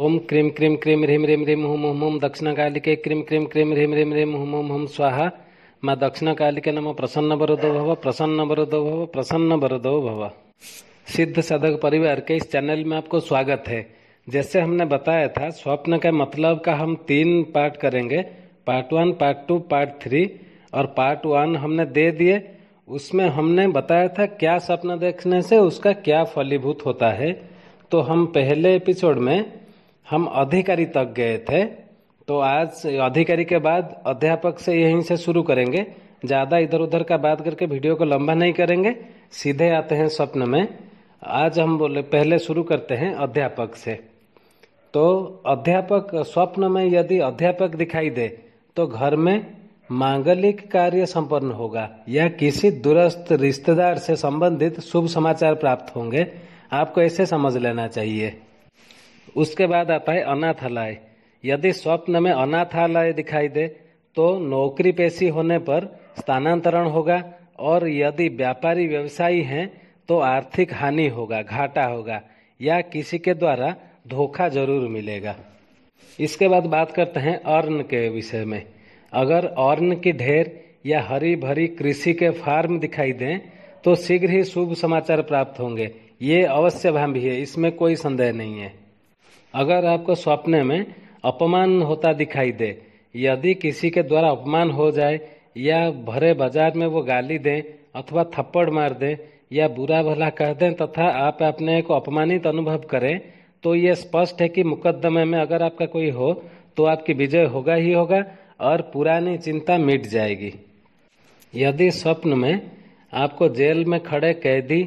ओम cream cream cream ह्रीम ह्रीम ह्रीम हुम हुम हुम दक्षिणकालिके क्रीम क्रीम क्रीम ह्रीम ह्रीम ह्रीम हुम हुम हुम स्वाहा। माँ दक्षिणकालिके नमः प्रसन्न वरदो भव प्रसन्न वरदो भव प्रसन्न वरदो भव। सिद्ध साधक परिवार के इस चैनल में आपको स्वागत है। जैसे हमने बताया था, स्वप्न के मतलब का हम 3 पार्ट करेंगे, पार्ट 1, पार्ट 2, पार्ट 3। और पार्ट 1 हमने दे दिए। उसमें हमने बताया था क्या स्वप्न देखने से उसका क्या फलीभूत होता है। तो हम पहले एपिसोड में हम अधिकारी तक गए थे, तो आज अधिकारी के बाद अध्यापक से यहीं से शुरू करेंगे। ज़्यादा इधर उधर का बात करके वीडियो को लंबा नहीं करेंगे, सीधे आते हैं स्वप्न में। आज हम पहले शुरू करते हैं अध्यापक से। तो अध्यापक, स्वप्न में यदि अध्यापक दिखाई दे तो घर में मांगलिक कार्य संपन्न होगा या किसी दूरस्थ रिश्तेदार से संबंधित शुभ समाचार प्राप्त होंगे। आपको ऐसे समझ लेना चाहिए। उसके बाद आता है अनाथालय। यदि स्वप्न में अनाथालय दिखाई दे तो नौकरी पेशी होने पर स्थानांतरण होगा, और यदि व्यापारी व्यवसायी हैं तो आर्थिक हानि होगा, घाटा होगा, या किसी के द्वारा धोखा जरूर मिलेगा। इसके बाद बात करते हैं अन्न के विषय में। अगर अन्न की ढेर या हरी भरी कृषि के फार्म दिखाई दें तो शीघ्र ही शुभ समाचार प्राप्त होंगे। ये अवश्य भावी है, इसमें कोई संदेह नहीं है। अगर आपको स्वप्न में अपमान होता दिखाई दे, यदि किसी के द्वारा अपमान हो जाए या भरे बाजार में वो गाली दें अथवा थप्पड़ मार दें या बुरा भला कह दें तथा आप अपने को अपमानित अनुभव करें, तो ये स्पष्ट है कि मुकदमे में अगर आपका कोई हो तो आपकी विजय होगा ही होगा और पुरानी चिंता मिट जाएगी। यदि स्वप्न में आपको जेल में खड़े कैदी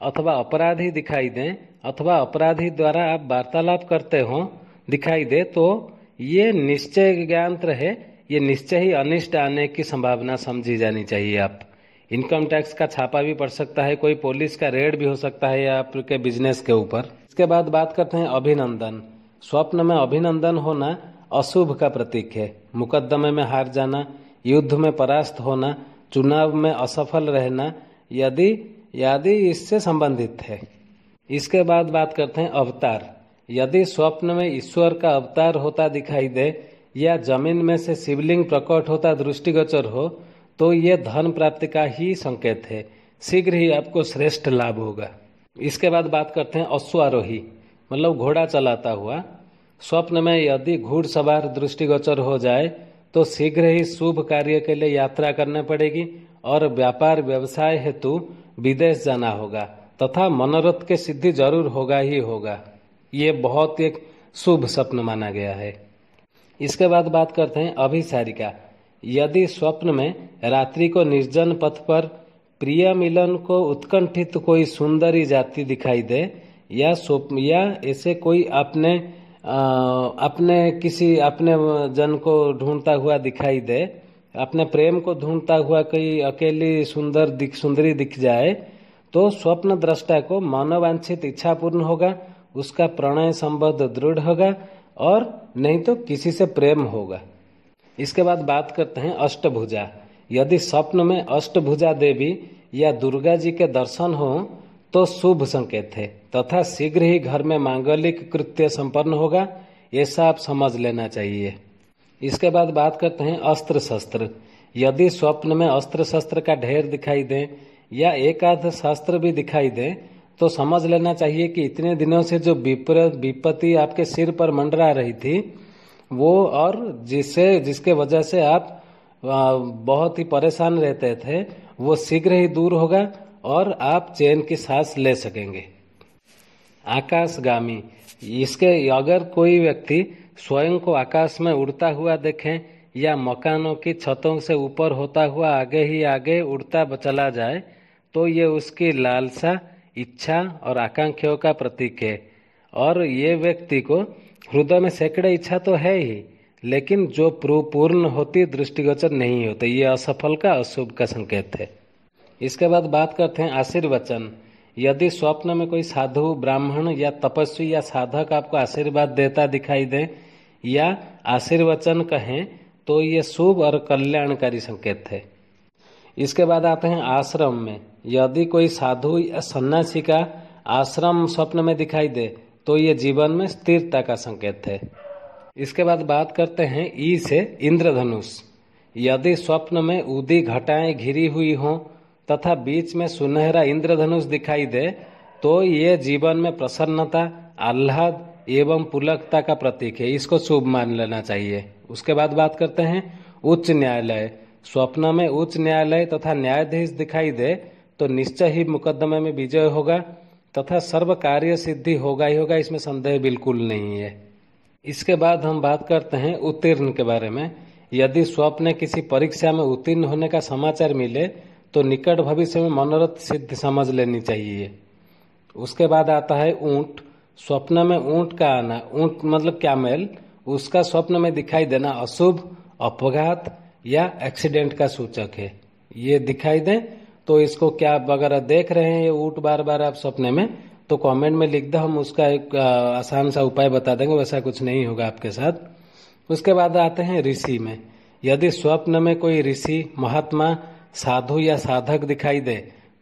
अथवा अपराधी दिखाई दें अथवा अपराधी द्वारा आप वार्तालाप करते हो दिखाई दे, तो ये निश्चय ज्ञात है, ये निश्चय ही अनिष्ट आने की संभावना समझी जानी चाहिए। आप इनकम टैक्स का छापा भी पड़ सकता है, कोई पुलिस का रेड भी हो सकता है आपके बिजनेस के ऊपर। इसके बाद बात करते हैं अभिनंदन। स्वप्न में अभिनंदन होना अशुभ का प्रतीक है। मुकदमे में हार जाना, युद्ध में परास्त होना, चुनाव में असफल रहना यदि इससे संबंधित है। इसके बाद बात करते हैं अवतार। यदि स्वप्न में ईश्वर का अवतार होता दिखाई दे या जमीन में से शिवलिंग प्रकट होता दृष्टिगोचर हो तो ये धन प्राप्ति का ही संकेत है। शीघ्र ही आपको श्रेष्ठ लाभ होगा। इसके बाद बात करते हैं अश्वारोही, मतलब घोड़ा चलाता हुआ। स्वप्न में यदि घुड़सवार दृष्टिगोचर हो जाए तो शीघ्र ही शुभ कार्य के लिए यात्रा करनी पड़ेगी और व्यापार व्यवसाय हेतु विदेश जाना होगा तथा मनोरथ के सिद्धि जरूर होगा ही होगा। ये बहुत एक शुभ स्वप्न माना गया है। इसके बाद बात करते हैं अभिसारिका। यदि स्वप्न में रात्रि को निर्जन पथ पर प्रिय मिलन को उत्कंठित कोई सुंदरी जाति दिखाई दे या ऐसे कोई अपने जन को ढूंढता हुआ दिखाई दे, अपने प्रेम को ढूंढता हुआ कोई अकेली सुंदरी दिख जाए, तो स्वप्न दृष्टा को मनोवांछित इच्छा पूर्ण होगा, उसका प्रणय संबंध दृढ़ होगा और नहीं तो किसी से प्रेम होगा। इसके बाद बात करते हैं अष्टभुजा। यदि स्वप्न में अष्टभुजा देवी या दुर्गा जी के दर्शन हो तो शुभ संकेत है तथा शीघ्र ही घर में मांगलिक कृत्य संपन्न होगा, ऐसा आप समझ लेना चाहिए। इसके बाद बात करते हैं अस्त्र शस्त्र। यदि स्वप्न में अस्त्र शस्त्र का ढेर दिखाई दे या एक आध शस्त्र भी दिखाई दे तो समझ लेना चाहिए कि इतने दिनों से जो विपत्ति आपके सिर पर मंडरा रही थी वो, और जिसके वजह से आप बहुत ही परेशान रहते थे, वो शीघ्र ही दूर होगा और आप चैन की सांस ले सकेंगे। आकाशगामी। इसके अगर कोई व्यक्ति स्वयं को आकाश में उड़ता हुआ देखें या मकानों की छतों से ऊपर होता हुआ आगे ही आगे उड़ता चला जाए तो ये उसकी लालसा, इच्छा और आकांक्षाओं का प्रतीक है। और ये व्यक्ति को हृदय में सैकड़े इच्छा तो है ही, लेकिन जो पूर्ण होती दृष्टिगोचर नहीं होते, ये असफल का, अशुभ का संकेत है। इसके बाद बात करते हैं आशीर्वचन। यदि स्वप्न में कोई साधु, ब्राह्मण या तपस्वी या साधक आपको आशीर्वाद देता दिखाई दे या आशीर्वचन कहें तो ये शुभ और कल्याणकारी संकेत है। इसके बाद आते हैं आश्रम में। यदि कोई साधु या सन्यासी का आश्रम स्वप्न में दिखाई दे तो ये जीवन में स्थिरता का संकेत है। इसके बाद बात करते हैं ई से इंद्रधनुष। यदि स्वप्न में ऊदी घटाएं घिरी हुई हों तथा बीच में सुनहरा इंद्रधनुष दिखाई दे तो ये जीवन में प्रसन्नता, आह्लाद एवं पुलकता का प्रतीक है। इसको शुभ मान लेना चाहिए। उसके बाद बात करते हैं उच्च न्यायालय। स्वप्न में उच्च न्यायालय तथा न्यायाधीश दिखाई दे तो निश्चय ही मुकदमे में विजय होगा तथा सर्व कार्य सिद्धि होगा ही होगा, इसमें संदेह बिल्कुल नहीं है। इसके बाद हम बात करते हैं उत्तीर्ण के बारे में। यदि स्वप्न में किसी परीक्षा में उत्तीर्ण होने का समाचार मिले तो निकट भविष्य में मनोरथ सिद्ध समझ लेनी चाहिए। उसके बाद आता है ऊंट। स्वप्न में ऊंट का आना, ऊंट मतलब कैमल, उसका स्वप्न में दिखाई देना अशुभ, अपघात या एक्सीडेंट का सूचक है। ये दिखाई दे तो इसको क्या अगर देख रहे हैं ये ऊंट बार बार आप सपने में, तो कमेंट में लिख दो, हम उसका एक आसान सा उपाय बता देंगे, वैसा कुछ नहीं होगा आपके साथ। उसके बाद आते हैं ऋषि में। यदि स्वप्न में कोई ऋषि, महात्मा, साधु या साधक दिखाई दे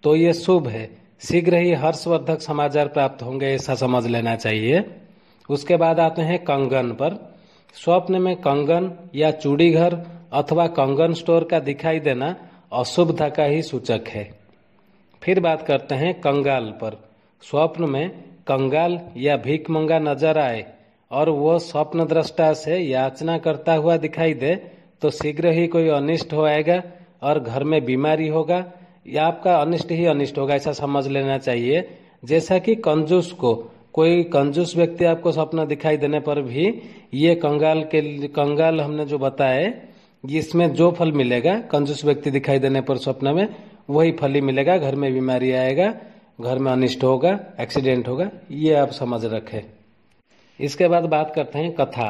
तो ये शुभ है, शीघ्र ही हर्षवर्धक समाचार प्राप्त होंगे, ऐसा समझ लेना चाहिए। उसके बाद आते हैं कंगन पर। स्वप्न में कंगन या चूड़ीघर अथवा कंगन स्टोर का दिखाई देना अशुभता का ही सूचक है। फिर बात करते हैं कंगाल पर। स्वप्न में कंगाल या भीखमंगा नजर आए और वो स्वप्न दृष्टा से याचना करता हुआ दिखाई दे तो शीघ्र ही कोई अनिष्ट हो आएगा और घर में बीमारी होगा या आपका अनिष्ट ही अनिष्ट होगा, ऐसा समझ लेना चाहिए। जैसा कि कंजूस को, कोई कंजूस व्यक्ति आपको स्वप्न दिखाई देने पर भी ये कंगाल हमने जो बताए, इसमें जो फल मिलेगा कंजूस व्यक्ति दिखाई देने पर स्वप्न में वही फल ही मिलेगा। घर में बीमारी आएगा, घर में अनिष्ट होगा, एक्सीडेंट होगा, ये आप समझ रखें। इसके बाद बात करते हैं कथा।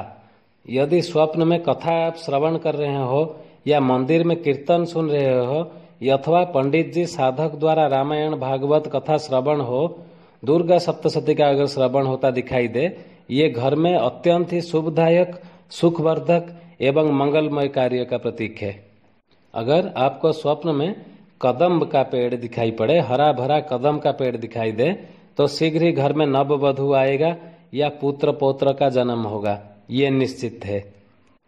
यदि स्वप्न में कथा आप श्रवण कर रहे हो या मंदिर में कीर्तन सुन रहे हो अथवा पंडित जी साधक द्वारा रामायण भागवत कथा श्रवण हो, दुर्गा सप्तशती का अगर श्रवण होता दिखाई दे, ये घर में अत्यंत ही शुभदायक, सुखवर्धक एवं मंगलमय कार्य का प्रतीक है। अगर आपको स्वप्न में कदम्ब का पेड़ दिखाई पड़े, हरा भरा कदम का पेड़ दिखाई दे, तो शीघ्र ही घर में नववधु आएगा या पुत्र पौत्र का जन्म होगा, ये निश्चित है।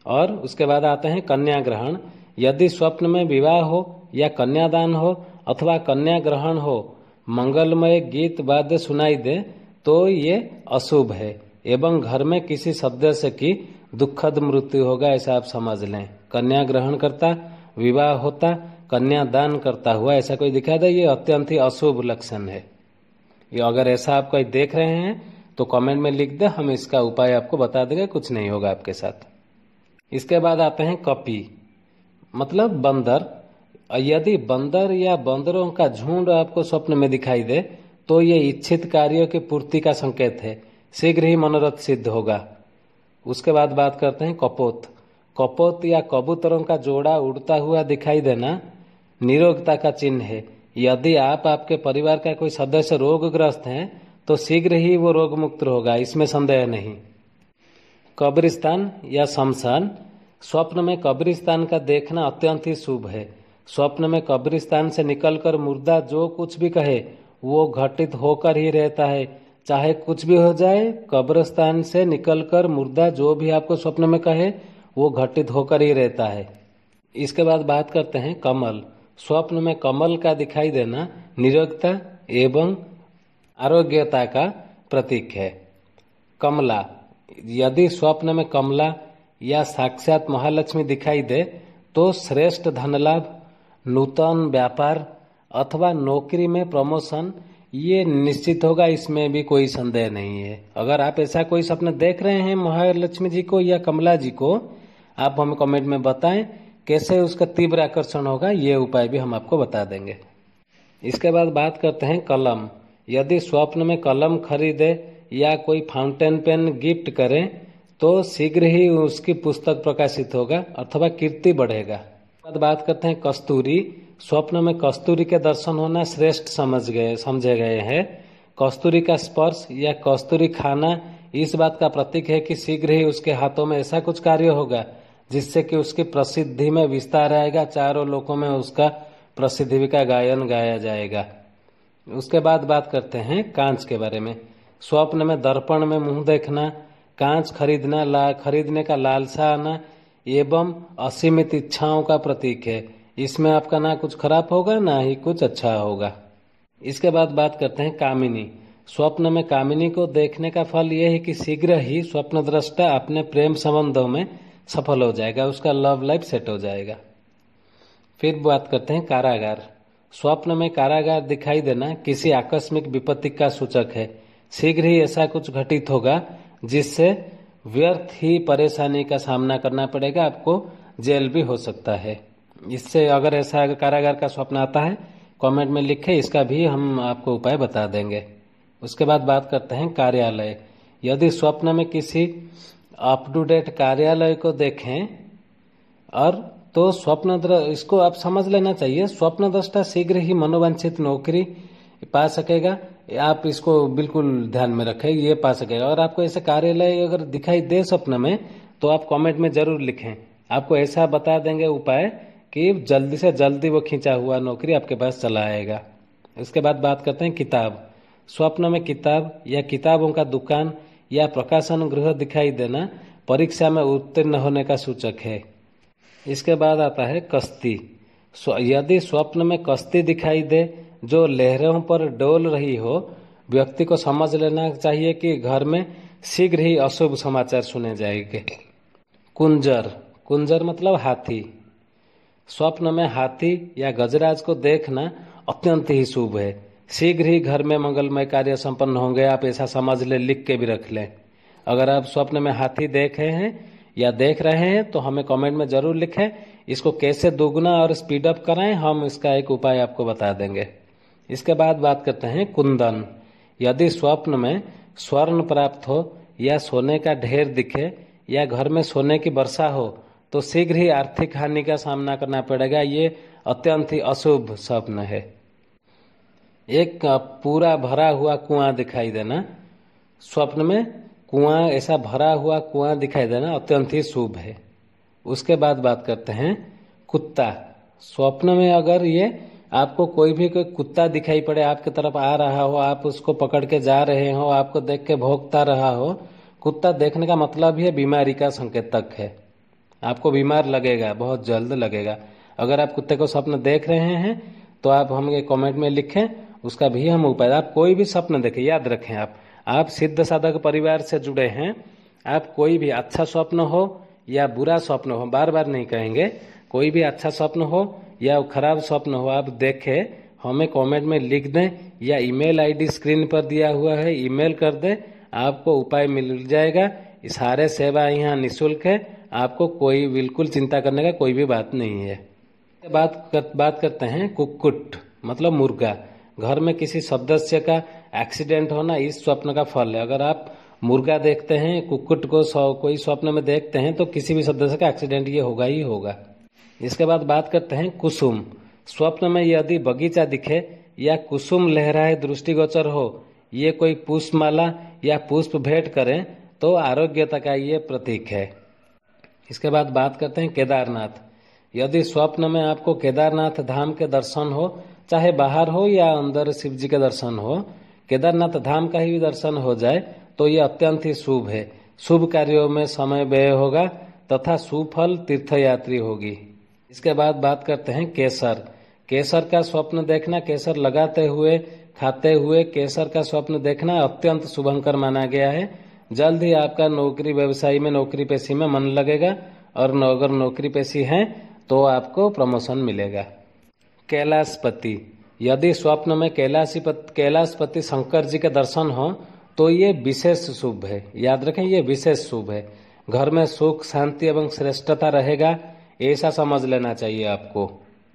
और उसके बाद आते हैं कन्या ग्रहण। यदि स्वप्न में विवाह हो या कन्यादान हो अथवा कन्या ग्रहण हो, मंगलमय गीत वाद्य सुनाई दे तो ये अशुभ है एवं घर में किसी सदस्य की दुखद मृत्यु होगा, ऐसा आप समझ लें। कन्या ग्रहण करता, विवाह होता, कन्यादान करता हुआ ऐसा कोई दिखाई दे, ये अत्यंत ही अशुभ लक्षण है। ये अगर ऐसा आप कोई देख रहे हैं तो कमेंट में लिख दे, हम इसका उपाय आपको बता देंगे, कुछ नहीं होगा आपके साथ। इसके बाद आते हैं कपी, मतलब बंदर। यदि बंदर या बंदरों का झुंड आपको स्वप्न में दिखाई दे तो ये इच्छित कार्यों की पूर्ति का संकेत है, शीघ्र ही मनोरथ सिद्ध होगा। उसके बाद बात करते हैं कपोत। कपोत या कबूतरों का जोड़ा उड़ता हुआ दिखाई देना निरोगता का चिन्ह है। यदि आप आपके परिवार का कोई सदस्य रोगग्रस्त है तो शीघ्र ही वो रोग मुक्त होगा, इसमें संदेह नहीं। कब्रिस्तान या शमशान। स्वप्न में कब्रिस्तान का देखना अत्यंत ही शुभ है। स्वप्न में कब्रिस्तान से निकलकर मुर्दा जो कुछ भी कहे वो घटित होकर ही रहता है, चाहे कुछ भी हो जाए, कब्रिस्तान से निकलकर मुर्दा जो भी आपको स्वप्न में कहे वो घटित होकर ही रहता है। इसके बाद बात करते हैं कमल। स्वप्न में कमल का दिखाई देना निरोगता एवं आरोग्यता का प्रतीक है। कमला। यदि स्वप्न में कमला या साक्षात महालक्ष्मी दिखाई दे तो श्रेष्ठ धनलाभ, नूतन व्यापार अथवा नौकरी में प्रमोशन ये निश्चित होगा, इसमें भी कोई संदेह नहीं है। अगर आप ऐसा कोई सपना देख रहे हैं महालक्ष्मी जी को या कमला जी को, आप हमें कमेंट में बताएं कैसे उसका तीव्र आकर्षण होगा, ये उपाय भी हम आपको बता देंगे। इसके बाद बात करते हैं कलम। यदि स्वप्न में कलम खरीदे या कोई फाउंटेन पेन गिफ्ट करें तो शीघ्र ही उसकी पुस्तक प्रकाशित होगा अथवा कीर्ति बढ़ेगा। बात करते हैं कस्तूरी। स्वप्न में कस्तूरी के दर्शन होना श्रेष्ठ समझे गए हैं। कस्तूरी का स्पर्श या कस्तूरी खाना इस बात का प्रतीक है कि शीघ्र ही उसके हाथों में ऐसा कुछ कार्य होगा जिससे कि उसकी प्रसिद्धि में विस्तार आएगा, चारों लोकों में उसका प्रसिद्धि का गायन गाया जाएगा। उसके बाद बात करते हैं कांच के बारे में। स्वप्न में दर्पण में मुंह देखना, कांच खरीदना, खरीदने का लालसा आना एवं असीमित इच्छाओं का प्रतीक है। इसमें आपका ना कुछ खराब होगा ना ही कुछ अच्छा होगा। इसके बाद बात करते हैं कामिनी। स्वप्न में कामिनी को देखने का फल यह है कि शीघ्र ही स्वप्न दृष्टा अपने प्रेम संबंधों में सफल हो जाएगा, उसका लव लाइफ सेट हो जाएगा। फिर बात करते हैं कारागार। स्वप्न में कारागार दिखाई देना किसी आकस्मिक विपत्ति का सूचक है। शीघ्र ही ऐसा कुछ घटित होगा जिससे व्यर्थ ही परेशानी का सामना करना पड़ेगा, आपको जेल भी हो सकता है। इससे अगर ऐसा कारागार का स्वप्न आता है कमेंट में लिखें, इसका भी हम आपको उपाय बता देंगे। उसके बाद बात करते हैं कार्यालय। यदि स्वप्न में किसी अप टू डेट कार्यालय को देखें और तो इसको आप समझ लेना चाहिए, स्वप्न दृष्टा शीघ्र ही मनोवांछित नौकरी पा सकेगा। आप इसको बिल्कुल ध्यान में रखें, ये पा सकेगा। और आपको ऐसे कार्यालय अगर दिखाई दे स्वप्न में तो आप कमेंट में जरूर लिखें, आपको ऐसा बता देंगे उपाय कि जल्दी से जल्दी वो खींचा हुआ नौकरी आपके पास चला आएगा। इसके बाद बात करते हैं किताब। स्वप्न में किताब या किताबों का दुकान या प्रकाशन गृह दिखाई देना परीक्षा में उत्तीर्ण होने का सूचक है। इसके बाद आता है कश्ती। यदि स्वप्न में कश्ती दिखाई दे जो लहरों पर डोल रही हो, व्यक्ति को समझ लेना चाहिए कि घर में शीघ्र ही अशुभ समाचार सुने जाएंगे। कुंजर, कुंजर मतलब हाथी। स्वप्न में हाथी या गजराज को देखना अत्यंत ही शुभ है। शीघ्र ही घर में मंगलमय कार्य संपन्न होंगे, आप ऐसा समझ ले, लिख के भी रख लें। अगर आप स्वप्न में हाथी देख रहे हैं या देख रहे हैं तो हमें कमेंट में जरूर लिखें। इसको कैसे दोगुना और स्पीड अप कराएं, हम इसका एक उपाय आपको बता देंगे। इसके बाद बात करते हैं कुंदन। यदि स्वप्न में स्वर्ण प्राप्त हो या सोने का ढेर दिखे या घर में सोने की वर्षा हो तो शीघ्र ही आर्थिक हानि का सामना करना पड़ेगा। ये अत्यंत ही अशुभ स्वप्न है। एक पूरा भरा हुआ कुआं दिखाई देना, स्वप्न में कुआं, ऐसा भरा हुआ कुआं दिखाई देना अत्यंत ही शुभ है। उसके बाद बात करते हैं कुत्ता। स्वप्न में अगर ये आपको कोई कुत्ता दिखाई पड़े, आपकी तरफ आ रहा हो, आप उसको पकड़ के जा रहे हो, आपको देख के भौंकता रहा हो, कुत्ता देखने का मतलब ही बीमारी का संकेतक है। आपको बीमार लगेगा, बहुत जल्द लगेगा। अगर आप कुत्ते को स्वप्न देख रहे हैं तो आप हमें कमेंट में लिखें, उसका भी हम उपाय। आप कोई भी स्वप्न देखें, याद रखें, आप सिद्ध साधक परिवार से जुड़े हैं, आप कोई भी अच्छा स्वप्न हो या बुरा स्वप्न हो, बार बार नहीं कहेंगे, कोई भी अच्छा स्वप्न हो या खराब स्वप्न हो, आप देखें, हमें कमेंट में लिख दें या ईमेल आईडी स्क्रीन पर दिया हुआ है, ईमेल कर दें, आपको उपाय मिल जाएगा। सारे सेवा यहाँ निःशुल्क है, आपको कोई बिल्कुल चिंता करने का कोई भी बात नहीं है। बात करते हैं कुक्कुट मतलब मुर्गा। घर में किसी सदस्य का एक्सीडेंट होना इस स्वप्न का फल है। अगर आप मुर्गा देखते हैं, कुक्कुट को कोई स्वप्न में देखते हैं तो किसी भी सदस्य का एक्सीडेंट ये होगा ही होगा। इसके बाद बात करते हैं कुसुम। स्वप्न में यदि बगीचा दिखे या कुसुम लहराए दृष्टिगोचर हो, ये कोई पुष्पमाला या पुष्प भेंट करें तो आरोग्यता का ये प्रतीक है। इसके बाद बात करते हैं केदारनाथ। यदि स्वप्न में आपको केदारनाथ धाम के दर्शन हो, चाहे बाहर हो या अंदर शिव जी के दर्शन हो, केदारनाथ धाम का ही दर्शन हो जाए तो ये अत्यंत ही शुभ है। शुभ कार्यों में समय व्यय होगा तथा सुफल तीर्थयात्री होगी। इसके बाद बात करते हैं केसर। केसर का स्वप्न देखना, केसर लगाते हुए खाते हुए केसर का स्वप्न देखना अत्यंत शुभंकर माना गया है। जल्द ही आपका नौकरी व्यवसाय में, नौकरी पेशी में मन लगेगा और अगर नौकरी पेशी है तो आपको प्रमोशन मिलेगा। कैलाशपति। यदि स्वप्न में कैलाशपति शंकर जी के दर्शन हो तो ये विशेष शुभ है, याद रखें, ये विशेष शुभ है। घर में सुख शांति एवं श्रेष्ठता रहेगा, ऐसा समझ लेना चाहिए आपको।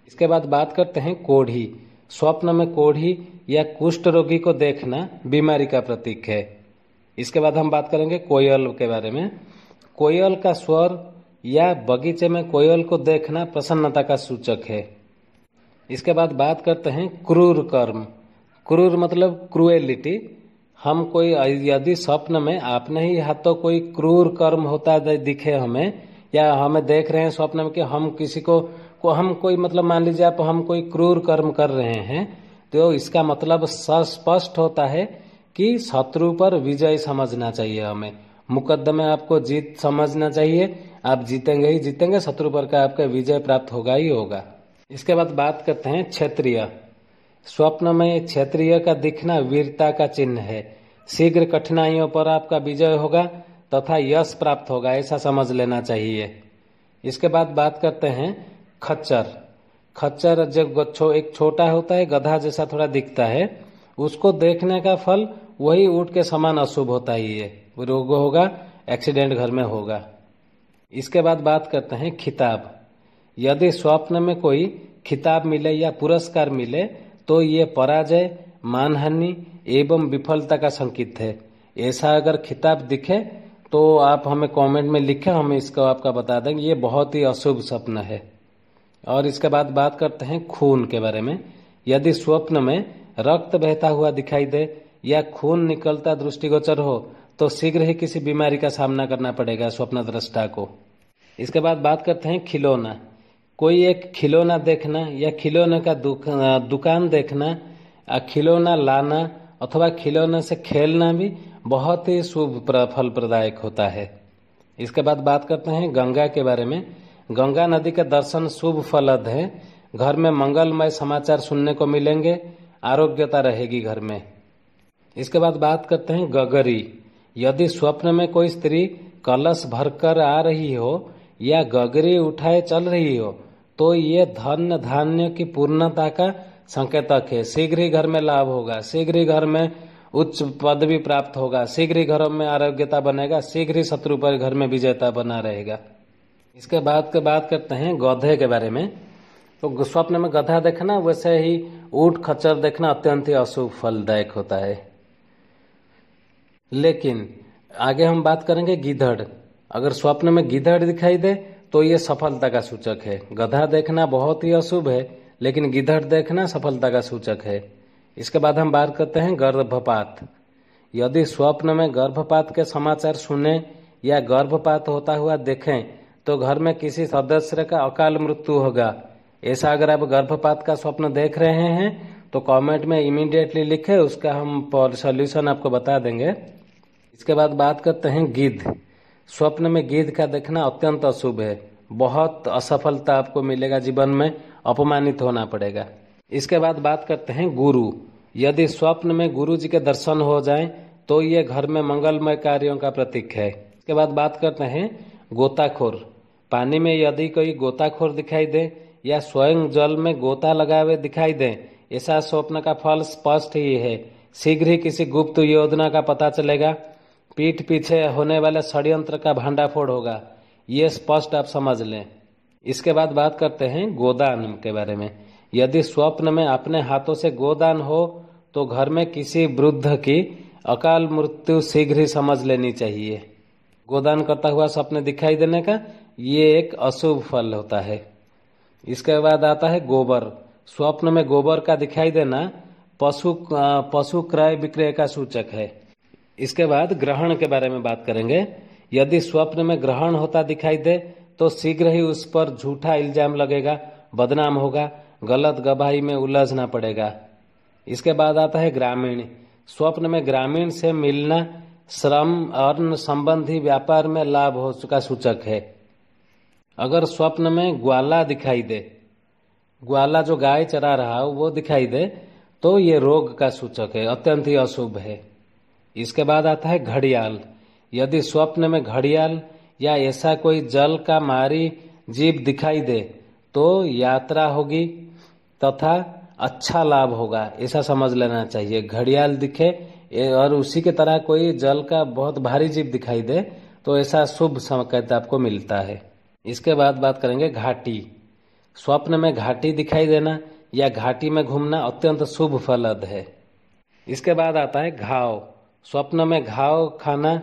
इसके बाद बात करते हैं कोढ़ी। स्वप्न में कोढ़ी या कुष्ठ रोगी को देखना बीमारी का प्रतीक है। इसके बाद हम बात करेंगे कोयल के बारे में। कोयल का स्वर या बगीचे में कोयल को देखना प्रसन्नता का सूचक है। इसके बाद बात करते हैं क्रूर कर्म। क्रूर मतलब क्रूएलिटी। हम कोई यदि स्वप्न में अपने ही हाथों कोई क्रूर कर्म होता दिखे हमें, या हमें देख रहे हैं स्वप्न में कि हम किसी को हम कोई मतलब मान लीजिए आप हम कोई क्रूर कर्म कर रहे हैं, तो इसका मतलब स्पष्ट होता है कि शत्रु पर विजय समझना चाहिए। हमें मुकदमे आपको जीत समझना चाहिए, आप जीतेंगे ही जीतेंगे, शत्रु पर का आपका विजय प्राप्त होगा ही होगा। इसके बाद बात करते हैं क्षत्रिय। स्वप्न में क्षत्रिय का दिखना वीरता का चिन्ह है। शीघ्र कठिनाइयों पर आपका विजय होगा तथा यश प्राप्त होगा, ऐसा समझ लेना चाहिए। इसके बाद बात करते हैं खच्चर। खच्चर जब एक छोटा होता है, गधा जैसा थोड़ा दिखता है, उसको देखने का फल वही ऊंट के समान अशुभ होता ही है, रोग होगा, एक्सीडेंट घर में होगा। इसके बाद बात करते हैं खिताब। यदि स्वप्न में कोई खिताब मिले या पुरस्कार मिले तो ये पराजय, मानहानि एवं विफलता का संकेत है। ऐसा अगर खिताब दिखे तो आप हमें कमेंट में लिखें, हम इसको आपका बता देंगे। ये बहुत ही अशुभ स्वप्न है। और इसके बाद बात करते हैं खून के बारे में। यदि स्वप्न में रक्त बहता हुआ दिखाई दे या खून निकलता दृष्टिगोचर हो तो शीघ्र ही किसी बीमारी का सामना करना पड़ेगा स्वप्न दृष्टा को। इसके बाद बात करते हैं खिलौना। कोई एक खिलौना देखना या खिलौने का दुकान देखना, खिलौना लाना अथवा खिलौने से खेलना भी बहुत ही शुभ फल प्रदायक होता है। इसके बाद बात करते हैं गंगा के बारे में। गंगा नदी के दर्शन शुभ फलद है। घर में मंगलमय समाचार सुनने को मिलेंगे, आरोग्यता रहेगी घर में। इसके बाद बात करते हैं गगरी। यदि स्वप्न में कोई स्त्री कलश भरकर आ रही हो या गगरी उठाए चल रही हो तो ये धन धान्य की पूर्णता का संकेतक है। शीघ्र ही घर में लाभ होगा, शीघ्र ही घर में उच्च पदवी प्राप्त होगा, शीघ्र ही घरों में आरोग्यता बनेगा, शीघ्र ही शत्रु पर घर में विजेता बना रहेगा। इसके बाद बात करते हैं गधे के बारे में। तो स्वप्न में गधा देखना, वैसे ही ऊंट खच्चर देखना अत्यंत ही अशुभ फलदायक होता है। लेकिन आगे हम बात करेंगे गिद्धड़। अगर स्वप्न में गिद्धड़ दिखाई दे तो ये सफलता का सूचक है। गधा देखना बहुत ही अशुभ है, लेकिन गिद्धड़ देखना सफलता का सूचक है। इसके बाद हम बात करते हैं गर्भपात। यदि स्वप्न में गर्भपात के समाचार सुने या गर्भपात होता हुआ देखें तो घर में किसी सदस्य का अकाल मृत्यु होगा। ऐसा अगर आप गर्भपात का स्वप्न देख रहे हैं तो कमेंट में इमीडिएटली लिखें, उसका हम सॉल्यूशन आपको बता देंगे। इसके बाद बात करते हैं गिद्ध। स्वप्न में गिद्ध का देखना अत्यंत अशुभ है। बहुत असफलता आपको मिलेगा जीवन में, अपमानित होना पड़ेगा। इसके बाद बात करते हैं गुरु। यदि स्वप्न में गुरु जी के दर्शन हो जाएं तो ये घर में मंगलमय कार्यों का प्रतीक है। इसके बाद बात करते हैं गोताखोर। पानी में यदि कोई गोताखोर दिखाई दे या स्वयं जल में गोता लगाए हुए दिखाई दे, ऐसा स्वप्न का फल स्पष्ट ही है। शीघ्र ही किसी गुप्त योजना का पता चलेगा, पीठ पीछे होने वाले षड्यंत्र का भांडाफोड़ होगा, ये स्पष्ट आप समझ लें। इसके बाद बात करते हैं गोदान के बारे में। यदि स्वप्न में अपने हाथों से गोदान हो तो घर में किसी वृद्ध की अकाल मृत्यु शीघ्र ही समझ लेनी चाहिए। गोदान करता हुआ स्वप्न दिखाई देने का ये एक अशुभ फल होता है। इसके बाद आता है गोबर। स्वप्न में गोबर का दिखाई देना पशु क्रय विक्रय का सूचक है। इसके बाद ग्रहण के बारे में बात करेंगे। यदि स्वप्न में ग्रहण होता दिखाई दे तो शीघ्र ही उस पर झूठा इल्जाम लगेगा, बदनाम होगा, गलत गवाही में उलझना पड़ेगा। इसके बाद आता है ग्रामीण। स्वप्न में ग्रामीण से मिलना श्रम और संबंधी व्यापार में लाभ हो का सूचक है। अगर स्वप्न में ग्वाला दिखाई दे, ग्वाला जो गाय चरा रहा हो वो दिखाई दे तो ये रोग का सूचक है, अत्यंत ही अशुभ है। इसके बाद आता है घड़ियाल। यदि स्वप्न में घड़ियाल या ऐसा कोई जल का मारी जीव दिखाई दे तो यात्रा होगी तथा अच्छा लाभ होगा, ऐसा समझ लेना चाहिए। घड़ियाल दिखे और उसी के तरह कोई जल का बहुत भारी जीव दिखाई दे तो ऐसा शुभ संकेत आपको मिलता है। इसके बाद बात करेंगे घाटी। स्वप्न में घाटी दिखाई देना या घाटी में घूमना अत्यंत शुभ फलद है। इसके बाद आता है घाव। स्वप्न में घाव खाना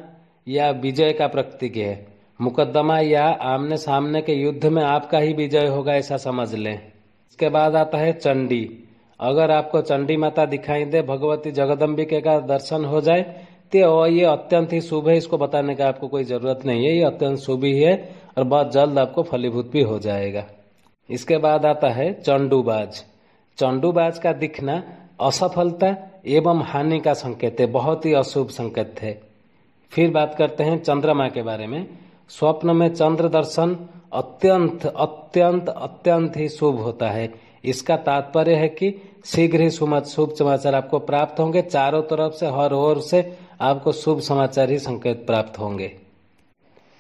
या विजय का प्रतीक है। मुकदमा या आमने सामने के युद्ध में आपका ही विजय होगा, ऐसा समझ लें। इसके बाद आता है चंडी। अगर आपको चंडी माता दिखाई दे, भगवती जगदम्बिके का दर्शन हो जाए तो ये अत्यंत ही शुभ है। इसको बताने का आपको कोई जरूरत नहीं है, ये अत्यंत शुभ ही है और बहुत जल्द आपको फलीभूत भी हो जाएगा। इसके बाद आता है चंडूबाज। चंडूबाज का दिखना असफलता एवं हानि का संकेत है, बहुत ही अशुभ संकेत है। फिर बात करते हैं चंद्रमा के बारे में। स्वप्न में चंद्र दर्शन अत्यंत अत्यंत अत्यंत ही शुभ होता है। इसका तात्पर्य है कि शीघ्र ही शुभ समाचार आपको प्राप्त होंगे। चारों तरफ से, हर ओर से आपको शुभ समाचार ही संकेत प्राप्त होंगे।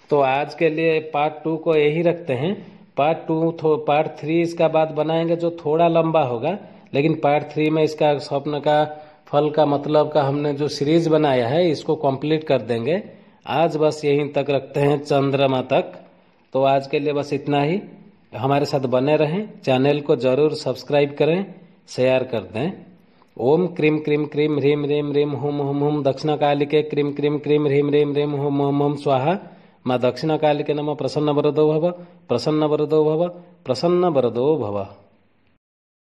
तो आज के लिए पार्ट 2 को यही रखते हैं। पार्ट 3 इसका बाद बनाएंगे, जो थोड़ा लंबा होगा, लेकिन पार्ट 3 में इसका स्वप्न का फल का मतलब का हमने जो सीरीज बनाया है इसको कंप्लीट कर देंगे। आज बस यहीं तक रखते हैं, चंद्रमा तक। तो आज के लिए बस इतना ही। हमारे साथ बने रहें, चैनल को जरूर सब्सक्राइब करें, शेयर कर दें। ओम क्रीम क्रीम क्रीम ह्रीम ह्रीम ह्रीम हुम हुम हुम दक्षिणकालिके क्रीम क्रीम क्रीम ह्रीम ह्रीम ह्रीम हुम हुम हुम स्वाहा। माँ दक्षिणकालिके नमः। प्रसन्न वरदो भव, प्रसन्न वरदो भव, प्रसन्न वरदो भव।